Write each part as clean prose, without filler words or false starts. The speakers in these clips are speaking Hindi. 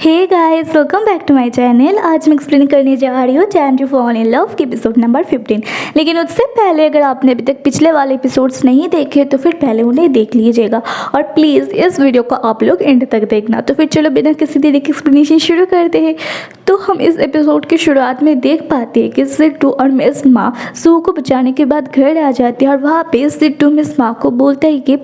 Hey guys, welcome back to my channel. आज मैं एक्सप्लेन करने जा रही हूँ time to fall in love के एपिसोड नंबर 15। लेकिन उससे पहले अगर आपने अभी तक पिछले वाले एपिसोड्स नहीं देखे तो फिर पहले उन्हें देख लीजिएगा और प्लीज़ इस वीडियो को आप लोग एंड तक देखना। तो फिर चलो बिना किसी देरी के एक्सप्लेनेशन शुरू करते हैं। तो हम इस एपिसोड की शुरुआत में देख पाते हैं कि सिट्टू और मिस माँ सू को बचाने के बाद घर आ जाते हैं और वहाँ पे सिट्टू मिस माँ को बोलता है कि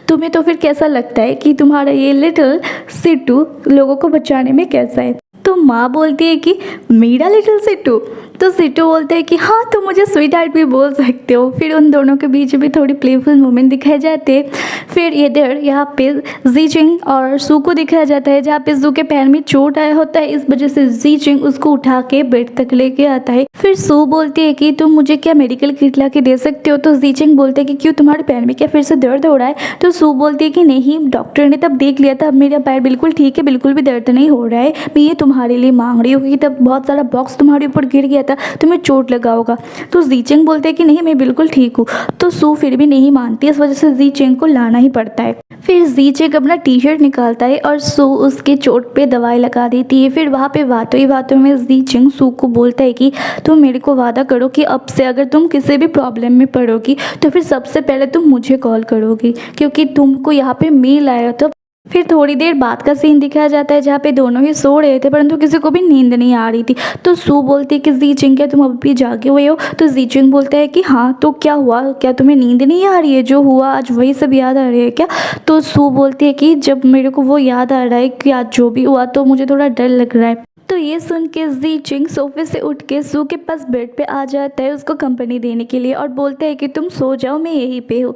तुम्हें तो फिर कैसा लगता है कि तुम्हारा ये लिटिल सिट्टू लोगों को बचाने में कैसा है। तो माँ बोलती है कि मेरा लिटिल सिट्टू। तो सिट्टू बोलते हैं कि हाँ तुम मुझे स्वीट हार्ट भी बोल सकते हो। फिर उन दोनों के बीच भी थोड़ी प्लेफुल मोमेंट दिखाए जाते हैं। फिर इधर यहाँ पे जीचिंग और सू को दिखाया जाता है जहाँ पे सू के पैर में चोट आया होता है। इस वजह से जीचिंग उसको उठा के बेड तक लेके आता है। फिर सू बोलती है कि तुम मुझे क्या मेडिकल किट ला के दे सकते हो। तो जीचिंग बोलते हैं कि क्यों तुम्हारे पैर में क्या फिर से दर्द हो रहा है। तो सू बोलती है कि नहीं, डॉक्टर ने तब देख लिया था, अब मेरा पैर बिल्कुल ठीक है, बिल्कुल भी दर्द नहीं हो रहा है। मैं ये तुम्हारे लिए मांग रही हूँ कि तब बहुत सारा बॉक्स तुम्हारे ऊपर गिर गया था, तुम्हें चोट लगा होगा। तो जीचिंग बोलते हैं कि नहीं मैं बिल्कुल ठीक हूँ। तो सू फिर भी नहीं मानती, इस वजह से जीचिंग को लाना ही पड़ता है। फिर जीचिंग अपना टी शर्ट निकालता है और सू उसके चोट पे दवाई लगा देती है। फिर वहाँ पे बातों ही बातों में जीचिंग सू को बोलता है कि तुम मेरे को वादा करो कि अब से अगर तुम किसी भी प्रॉब्लम में पड़ोगी तो फिर सबसे पहले तुम मुझे कॉल करोगी, क्योंकि तुमको यहाँ पे मेल आया। तो फिर थोड़ी देर बाद का सीन दिखाया जाता है जहाँ पे दोनों ही सो रहे थे परंतु किसी को भी नींद नहीं आ रही थी। तो सू बोलती है कि जीचिंग क्या तुम अभी भी जागे हुए हो। तो जीचिंग बोलता है कि हाँ तो क्या हुआ, क्या तुम्हें नींद नहीं आ रही है, जो हुआ आज वही सब याद आ रही है क्या। तो सू बोलती है कि जब मेरे को वो याद आ रहा है कि आज जो भी हुआ तो मुझे थोड़ा डर लग रहा है। तो ये सुन के जीचिंग सोफे से उठ के सू के पास बेड पे आ जाता है उसको कंपनी देने के लिए और बोलता है कि तुम सो जाओ, मैं यहीं पे हूँ।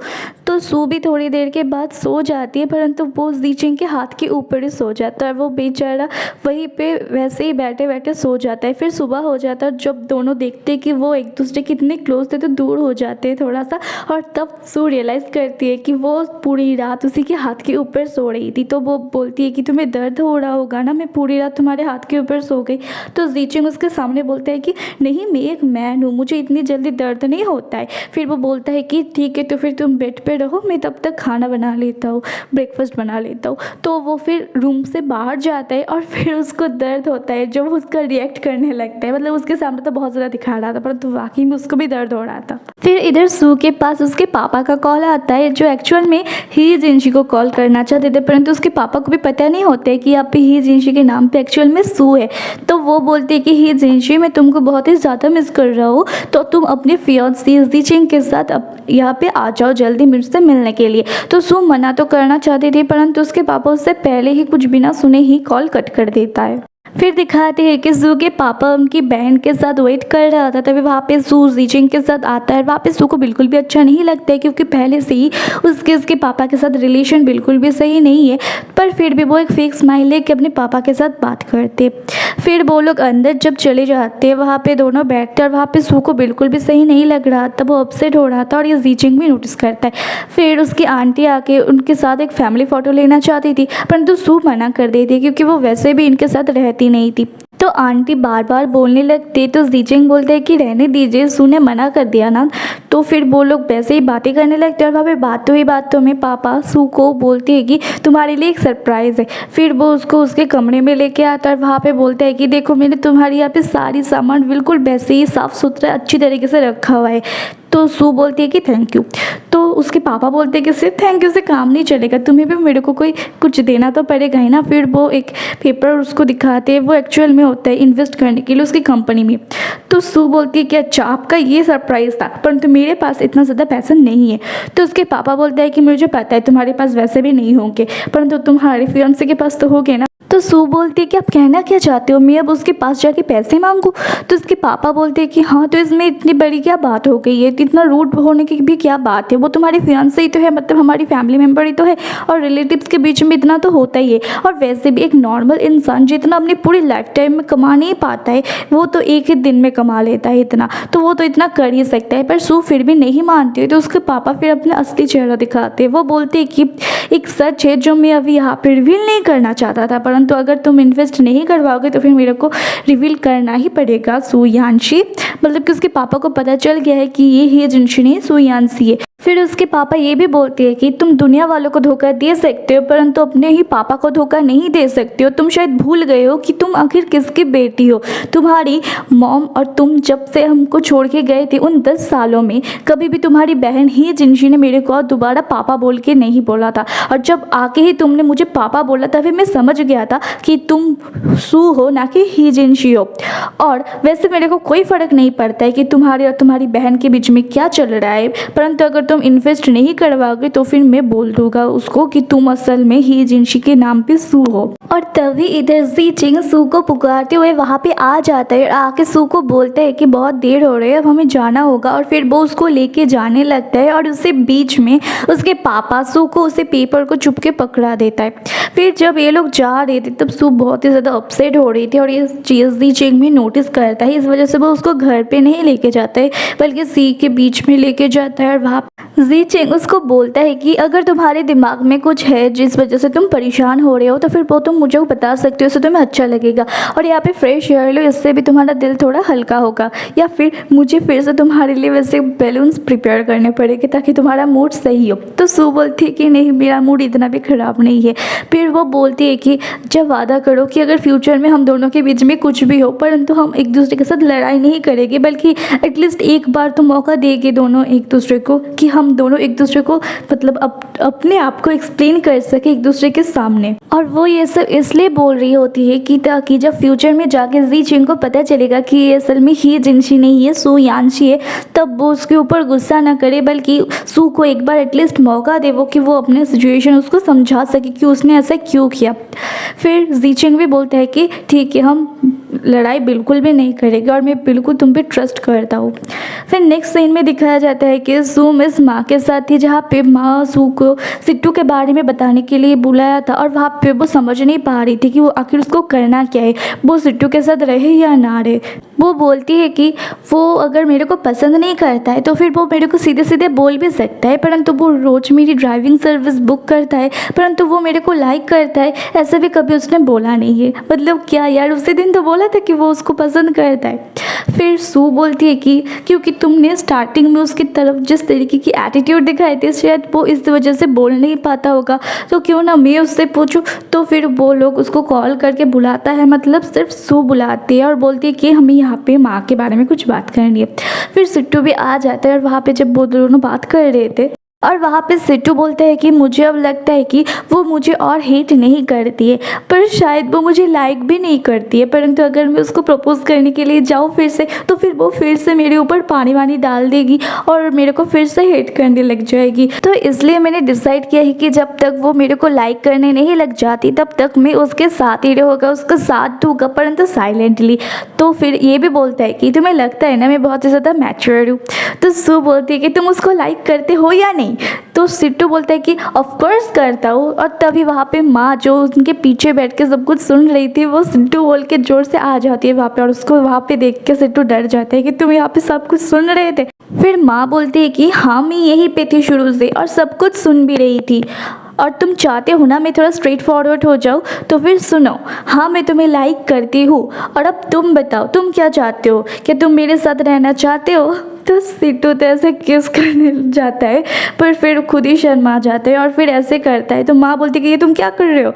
तो सू भी थोड़ी देर के बाद सो जाती है परंतु वो जीचिंग के हाथ के ऊपर ही सो जाता है। वो बेचारा वहीं पे वैसे ही बैठे बैठे सो जाता है। फिर सुबह हो जाता है, जब दोनों देखते हैं कि वो एक दूसरे के इतने क्लोज थे तो दूर हो जाते हैं थोड़ा सा। और तब सू रियलाइज़ करती है कि वो पूरी रात उसी के हाथ के ऊपर सो रही थी। तो वो बोलती है कि तुम्हें दर्द हो रहा होगा ना, मैं पूरी रात तुम्हारे हाथ के ऊपर सो गई। तो जीचिंग उसके सामने बोलता है कि नहीं मैं एक मैन हूँ, मुझे इतनी जल्दी दर्द नहीं होता है। फिर वो बोलता है कि ठीक है तो फिर तुम बेड पे रहो, मैं तब तक खाना बना लेता हूँ, ब्रेकफास्ट बना लेता हूँ। तो वो फिर रूम से बाहर जाता है और फिर उसको दर्द होता है जब उसका रिएक्ट करने लगता है। मतलब उसके सामने तो बहुत ज़्यादा दिखा रहा था परंतु वाकई में उसको भी दर्द हो रहा था। फिर इधर सू के पास उसके पापा का कॉल आता है जो एक्चुअल में ही जिनशी को कॉल करना चाहते थे परंतु उसके पापा को भी पता नहीं होता है कि यहाँ पे ही जिनशी के नाम पे एक्चुअल में सू है। तो वो बोलते हैं कि ही जिनशी मैं तुमको बहुत ही ज़्यादा मिस कर रहा हूँ, तो तुम अपने फियांसी जीचिंग के साथ अब यहाँ पे आ जाओ जल्दी मुझसे मिलने के लिए। तो सू मना तो करना चाहती थी परंतु उसके पापा उससे पहले ही कुछ बिना सुने ही कॉल कट कर देता है। फिर दिखाते हैं कि सू के पापा उनकी बहन के साथ वेट कर रहा था, तभी वहाँ पे सू जीचिंग के साथ आता है। वहाँ पे सू को बिल्कुल भी अच्छा नहीं लगता है क्योंकि पहले से ही उसके पापा के साथ रिलेशन बिल्कुल भी सही नहीं है। पर फिर भी वो एक फेक स्माइल लेके अपने पापा के साथ बात करते। फिर वो लोग अंदर जब चले जाते हैं वहाँ पे दोनों बैठते और वहाँ पे सू को बिल्कुल भी सही नहीं लग रहा था, वो अपसेट हो रहा था और ये जीचिंग भी नोटिस करता है। फिर उसकी आंटी आके उनके साथ एक फैमिली फ़ोटो लेना चाहती थी परंतु सू मना कर देती क्योंकि वो वैसे भी इनके साथ रहती नहीं थी। तो आंटी बार बार बोलने लगते तो जीचिंग बोलते हैं कि रहने दीजिए, सू ने मना कर दिया ना। तो फिर वो लोग वैसे ही बातें करने लगते और वहाँ पे बातों में पापा सू को बोलती है कि तुम्हारे लिए एक सरप्राइज़ है। फिर वो उसको उसके कमरे में लेके आता और वहाँ पे बोलता है कि देखो मैंने तुम्हारी यहाँ पे सारी सामान बिल्कुल वैसे ही साफ़ सुथरा अच्छी तरीके से रखा हुआ है। तो सू बोलती है कि थैंक यू। तो उसके पापा बोलते हैं कि सिर्फ थैंक यू से काम नहीं चलेगा, तुम्हें भी मेरे को कोई कुछ देना तो पड़ेगा ही ना। फिर वो एक पेपर उसको दिखाते हैं, वो एक्चुअल में होता है इन्वेस्ट करने के लिए उसकी कंपनी में। तो सू बोलती है कि अच्छा आपका ये सरप्राइज़ था परंतु मेरे पास इतना ज़्यादा पैसा नहीं है। तो उसके पापा बोलते हैं कि मुझे पता है तुम्हारे पास वैसे भी नहीं होंगे परंतु तुम्हारे फियांसे के पास तो होंगे ना। तो सू बोलती है कि आप कहना क्या चाहते हो, मैं अब उसके पास जाके पैसे मांगूँ। तो उसके पापा बोलते हैं कि हाँ तो इसमें इतनी बड़ी क्या बात हो गई है, इतना रूड होने की भी क्या बात है, वो तुम्हारी फियांसे ही तो है, मतलब हमारी फैमिली मेम्बर ही तो है और रिलेटिव्स के बीच में इतना तो होता ही है। और वैसे भी एक नॉर्मल इंसान जितना अपनी पूरी लाइफ टाइम में कमा नहीं पाता है वो तो एक ही दिन में कमा लेता है इतना, तो वो तो इतना कर ही सकता है। पर सू फिर भी नहीं मानती है। तो उसके पापा फिर अपना असली चेहरा दिखाते हैं। वो बोलते हैं कि एक सच है जो मैं अभी यहाँ पर रिवील नहीं करना चाहता था परंतु अगर तुम इन्वेस्ट नहीं करवाओगे तो फिर मेरे को रिवील करना ही पड़ेगा। सू यानशी मतलब कि उसके पापा को पता चल गया है कि ये ही जिनशी नहीं सू यानशी है। फिर उसके पापा ये भी बोलते हैं कि तुम दुनिया वालों को धोखा दे सकते हो परंतु अपने ही पापा को धोखा नहीं दे सकते हो। तुम शायद भूल गए हो कि तुम आखिर किसकी बेटी हो। तुम्हारी मॉम और तुम जब से हमको छोड़ के गए थे उन 10 सालों में कभी भी तुम्हारी बहन ही जिनशी ने मेरे को दोबारा पापा बोल के नहीं बोला था। और जब आके ही तुमने मुझे पापा बोला तभी मैं समझ गया था कि तुम सू हो ना कि ही जिनशी हो। और वैसे मेरे को कोई फ़र्क नहीं पड़ता है कि तुम्हारे और तुम्हारी बहन के बीच में क्या चल रहा है, परंतु अगर तुम इन्वेस्ट नहीं करवाओगे तो फिर मैं बोल दूंगा उसको कि तुम असल में ही जिनशी के नाम पे सू हो। और तभी इधर जी चिंग सू को पुकारते हुए वहाँ पे आ जाता है और आके सू को बोलता है कि बहुत देर हो रही है, अब हमें जाना होगा। और फिर वो उसको लेके जाने लगता है और उससे बीच में उसके पापा सू को उसे पेपर को चुप के पकड़ा देता है। फिर जब ये लोग जा रहे थे तब सू बहुत ही ज़्यादा अपसेट हो रही थी और ये चीज़ जी चिंग भी नोटिस करता है। इस वजह से वो उसको घर पे नहीं लेके जाता है बल्कि सी के बीच में लेके जाता है। और वहाँ जी चिंग उसको बोलता है कि अगर तुम्हारे दिमाग में कुछ है जिस वजह से तुम परेशान हो रहे हो तो फिर वो तुम मुझे बता सकते हो, इससे तुम्हें अच्छा लगेगा। और यहाँ पे फ्रेश एयर लो, इससे भी तुम्हारा दिल थोड़ा हल्का होगा। या फिर मुझे फिर से तुम्हारे लिए वैसे बैलून्स प्रिपेयर करने पड़ेंगे ताकि तुम्हारा मूड सही हो। तो सू बोलती है कि नहीं, मेरा मूड इतना भी ख़राब नहीं है। फिर वो बोलती है कि जब वादा करो कि अगर फ्यूचर में हम दोनों के बीच में कुछ भी हो परंतु हम एक दूसरे के साथ लड़ाई नहीं करेंगे बल्कि एटलीस्ट एक बार तो मौका देंगे दोनों एक दूसरे को कि हम दोनों एक दूसरे को मतलब अपने आप को एक्सप्लेन कर सके एक दूसरे के सामने। और वो ये सब इसलिए बोल रही होती है कि ताकि जब फ्यूचर में जाके जी चिंग को पता चलेगा कि ये असल में ही जिनशी नहीं है, सू यानशी है, तब वो उसके ऊपर गुस्सा ना करे बल्कि सू को एक बार एटलीस्ट मौका दे वो कि वो अपने सिचुएशन उसको समझा सके कि उसने ऐसा क्यों किया। फिर जी चिंग भी बोलता है कि ठीक है, हम लड़ाई बिल्कुल भी नहीं करेंगे और मैं बिल्कुल तुम पे ट्रस्ट करता हूँ। फिर नेक्स्ट सीन में दिखाया जाता है कि सू मिस माँ के साथ थी जहाँ पे माँ सू को सिट्टू के बारे में बताने के लिए बुलाया था और वहाँ पे वो समझ नहीं पा रही थी कि वो आखिर उसको करना क्या है, वो सिट्टू के साथ रहे या ना रहे। वो बोलती है कि वो अगर मेरे को पसंद नहीं करता है तो फिर वो मेरे को सीधे सीधे बोल भी सकता है, परंतु वो रोज़ मेरी ड्राइविंग सर्विस बुक करता है, परंतु वो मेरे को लाइक करता है, ऐसा भी कभी उसने बोला नहीं है। मतलब क्या यार, उसी दिन तो बोला था कि वो उसको पसंद करता है। फिर सू बोलती है कि क्योंकि तुमने स्टार्टिंग में उसकी तरफ जिस तरीके की एटीट्यूड दिखाई थी शायद वो इस वजह से बोल नहीं पाता होगा, तो क्यों ना मैं उससे पूछूं। तो फिर वो लोग उसको कॉल करके बुलाता है, मतलब सिर्फ सू बुलाती है और बोलती है कि हमें यहाँ पे माँ के बारे में कुछ बात करनी है। फिर सिट्टू भी आ जाता है और वहाँ पे जब वो दोनों बात कर रहे थे और वहाँ पे सिट्टू बोलता है कि मुझे अब लगता है कि वो मुझे और हेट नहीं करती है, पर शायद वो मुझे लाइक भी नहीं करती है, परंतु अगर मैं उसको प्रपोज करने के लिए जाऊँ फिर से तो फिर वो फिर से मेरे ऊपर पानी वानी डाल देगी और मेरे को फिर से हेट करने लग जाएगी। तो इसलिए मैंने डिसाइड किया है कि जब तक वो मेरे को लाइक करने नहीं लग जाती तब तक मैं उसके साथ ही रहूँगा, उसका साथ दूँगा, परंतु साइलेंटली। तो फिर ये भी बोलता है कि तुम्हें लगता है ना मैं बहुत ही ज़्यादा मैच्योर हूँ। तो सू बोलती है कि तुम उसको लाइक करते हो या नहीं। तो सिट्टू बोलता है कि ऑफकोर्स करता हूँ। और तभी वहाँ पे माँ जो उनके पीछे बैठ के सब कुछ सुन रही थी वो सिट्टू बोल के जोर से आ जाती है वहाँ पे और उसको वहाँ पे देख के सिट्टू डर जाता है कि तुम यहाँ पे सब कुछ सुन रहे थे। फिर माँ बोलती है कि हाँ, मैं यहीं पे थी शुरू से और सब कुछ सुन भी रही थी और तुम चाहते हो ना मैं थोड़ा स्ट्रेट फॉरवर्ड हो जाऊँ, तो फिर सुनो। हाँ, मैं तुम्हें लाइक करती हूँ और अब तुम बताओ तुम क्या चाहते हो, क्या तुम मेरे साथ रहना चाहते हो। तो सिट्टू तो ऐसे किस करने जाता है पर फिर खुद ही शर्मा जाता है और फिर ऐसे करता है। तो माँ बोलती है कि ये तुम क्या कर रहे हो।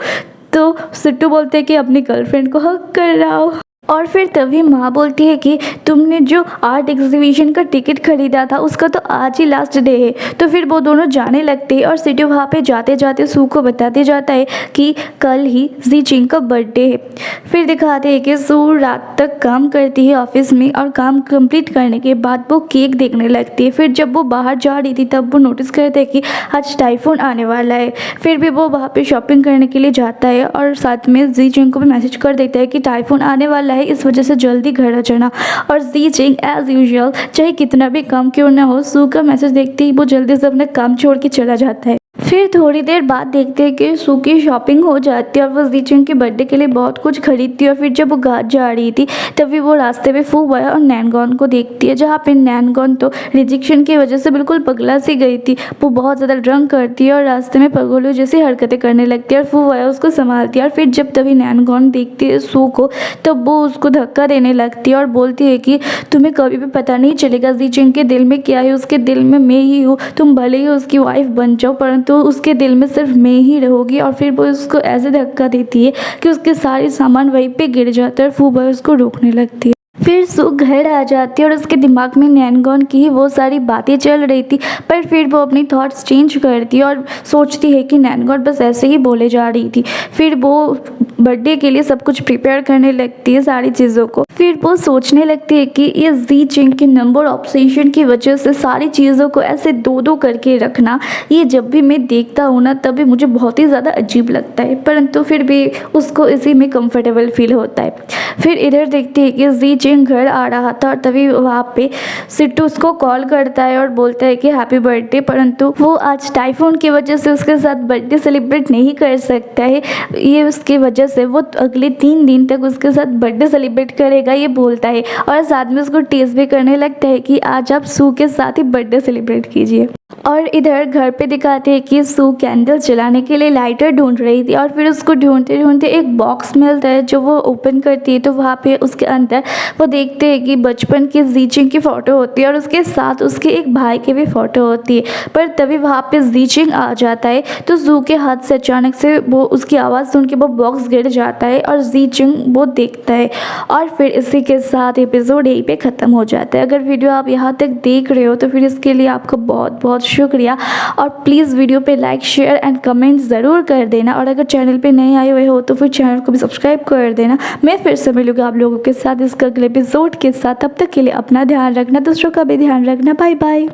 तो सिट्टू बोलते हैं कि अपनी गर्लफ्रेंड को हक कर रहा हो। और फिर तभी माँ बोलती है कि तुमने जो आर्ट एग्जीबिशन का टिकट खरीदा था उसका तो आज ही लास्ट डे है। तो फिर वो दोनों जाने लगते हैं और सिट्टू वहाँ पे जाते जाते सू को बताते जाता है कि कल ही जी चिंग का बर्थडे है। फिर दिखाते हैं कि सू रात तक काम करती है ऑफिस में और काम कंप्लीट करने के बाद वो केक देखने लगती है। फिर जब वो बाहर जा रही थी तब वो नोटिस करते हैं कि आज टाइफून आने वाला है। फिर भी वो वहाँ पर शॉपिंग करने के लिए जाता है और साथ में जी चिंग को भी मैसेज कर देता है कि टाइफून आने वाला है, इस वजह से जल्दी घर आ जाना। और जी चिंग एज यूजुअल चाहे कितना भी काम क्यों ना हो, सू का मैसेज देखते ही वो जल्दी से अपना काम छोड़ के चला जाता है। फिर थोड़ी देर बाद देखते हैं कि सू की शॉपिंग हो जाती है और वो ज़ीचेंग के बर्थडे के लिए बहुत कुछ खरीदती है। और फिर जब वो घर जा रही थी तभी वो रास्ते में फू बाया और नैनगॉन को देखती है, जहाँ पे नैनगॉन तो रिजेक्शन की वजह से बिल्कुल पगला सी गई थी। वो बहुत ज़्यादा ड्रंक करती है और रास्ते में पगलों जैसी हरकतें करने लगती है और फू बाया उसको संभालती है। और फिर जब तभी नैनगॉन देखती है सू को, तब वो उसको धक्का देने लगती है और बोलती है कि तुम्हें कभी भी पता नहीं चलेगा ज़ीचेंग के दिल में क्या है, उसके दिल में मैं ही हूँ, तुम भले ही उसकी वाइफ बन जाओ परंतु उसके दिल में सिर्फ मैं ही रहोगी। और फिर वो उसको ऐसे धक्का देती है कि उसके सारे सामान वहीं पे गिर जाते हैं और फू बाया उसको रोकने लगती है। फिर सू घर आ जाती है और उसके दिमाग में नैनगॉन की ही वो सारी बातें चल रही थी, पर फिर वो अपनी थॉट्स चेंज करती है और सोचती है कि नैनगॉन बस ऐसे ही बोले जा रही थी। फिर वो बर्थडे के लिए सब कुछ प्रिपेयर करने लगती है, सारी चीज़ों को। फिर वो सोचने लगती है कि ये ज़ीचेंग के नंबर ऑब्सेशन की वजह से सारी चीज़ों को ऐसे दो दो करके रखना, ये जब भी मैं देखता हूँ ना तभी मुझे बहुत ही ज़्यादा अजीब लगता है, परंतु फिर भी उसको इसी में कंफर्टेबल फील होता है। फिर इधर देखती है कि ज़ीचेंग घर आ रहा था और तभी वहाँ पे सिट्टू उसको कॉल करता है और बोलता है कि हैप्पी बर्थडे, परंतु वो आज टाइफून की वजह से उसके साथ बर्थडे सेलिब्रेट नहीं कर सकता है। ये उसकी वजह से वो अगले 3 दिन तक उसके साथ बर्थडे सेलिब्रेट करेगा ये बोलता है और साथ में उसको टेस्ट भी करने लगता है कि आज आप सू के साथ ही बर्थडे सेलिब्रेट कीजिए। और इधर घर पे दिखाते हैं कि सू कैंडल जलाने के लिए लाइटर ढूंढ रही थी और फिर उसको ढूंढते ढूंढते एक बॉक्स मिलता है जो वो ओपन करती है, तो वहाँ पे उसके अंदर वो देखते हैं कि बचपन की ज़ीचेंग की फ़ोटो होती है और उसके साथ उसके एक भाई की भी फ़ोटो होती है। पर तभी वहाँ पे ज़ीचेंग आ जाता है तो सू के हाथ से अचानक से वो उसकी आवाज़ सुन के वो बॉक्स गिर जाता है और ज़ीचेंग वो देखता है। और फिर इसी के साथ एपिसोड यहीं पे ख़त्म हो जाता है। अगर वीडियो आप यहाँ तक देख रहे हो तो फिर इसके लिए आपका बहुत बहुत शुक्रिया। और प्लीज़ वीडियो पे लाइक शेयर एंड कमेंट ज़रूर कर देना। और अगर चैनल पे नए आए हुए हो तो फिर चैनल को भी सब्सक्राइब कर देना। मैं फिर से मिलूँगी आप लोगों के साथ इसका अगले एपिसोड के साथ। तब तक के लिए अपना ध्यान रखना, दूसरों का भी ध्यान रखना। Bye bye.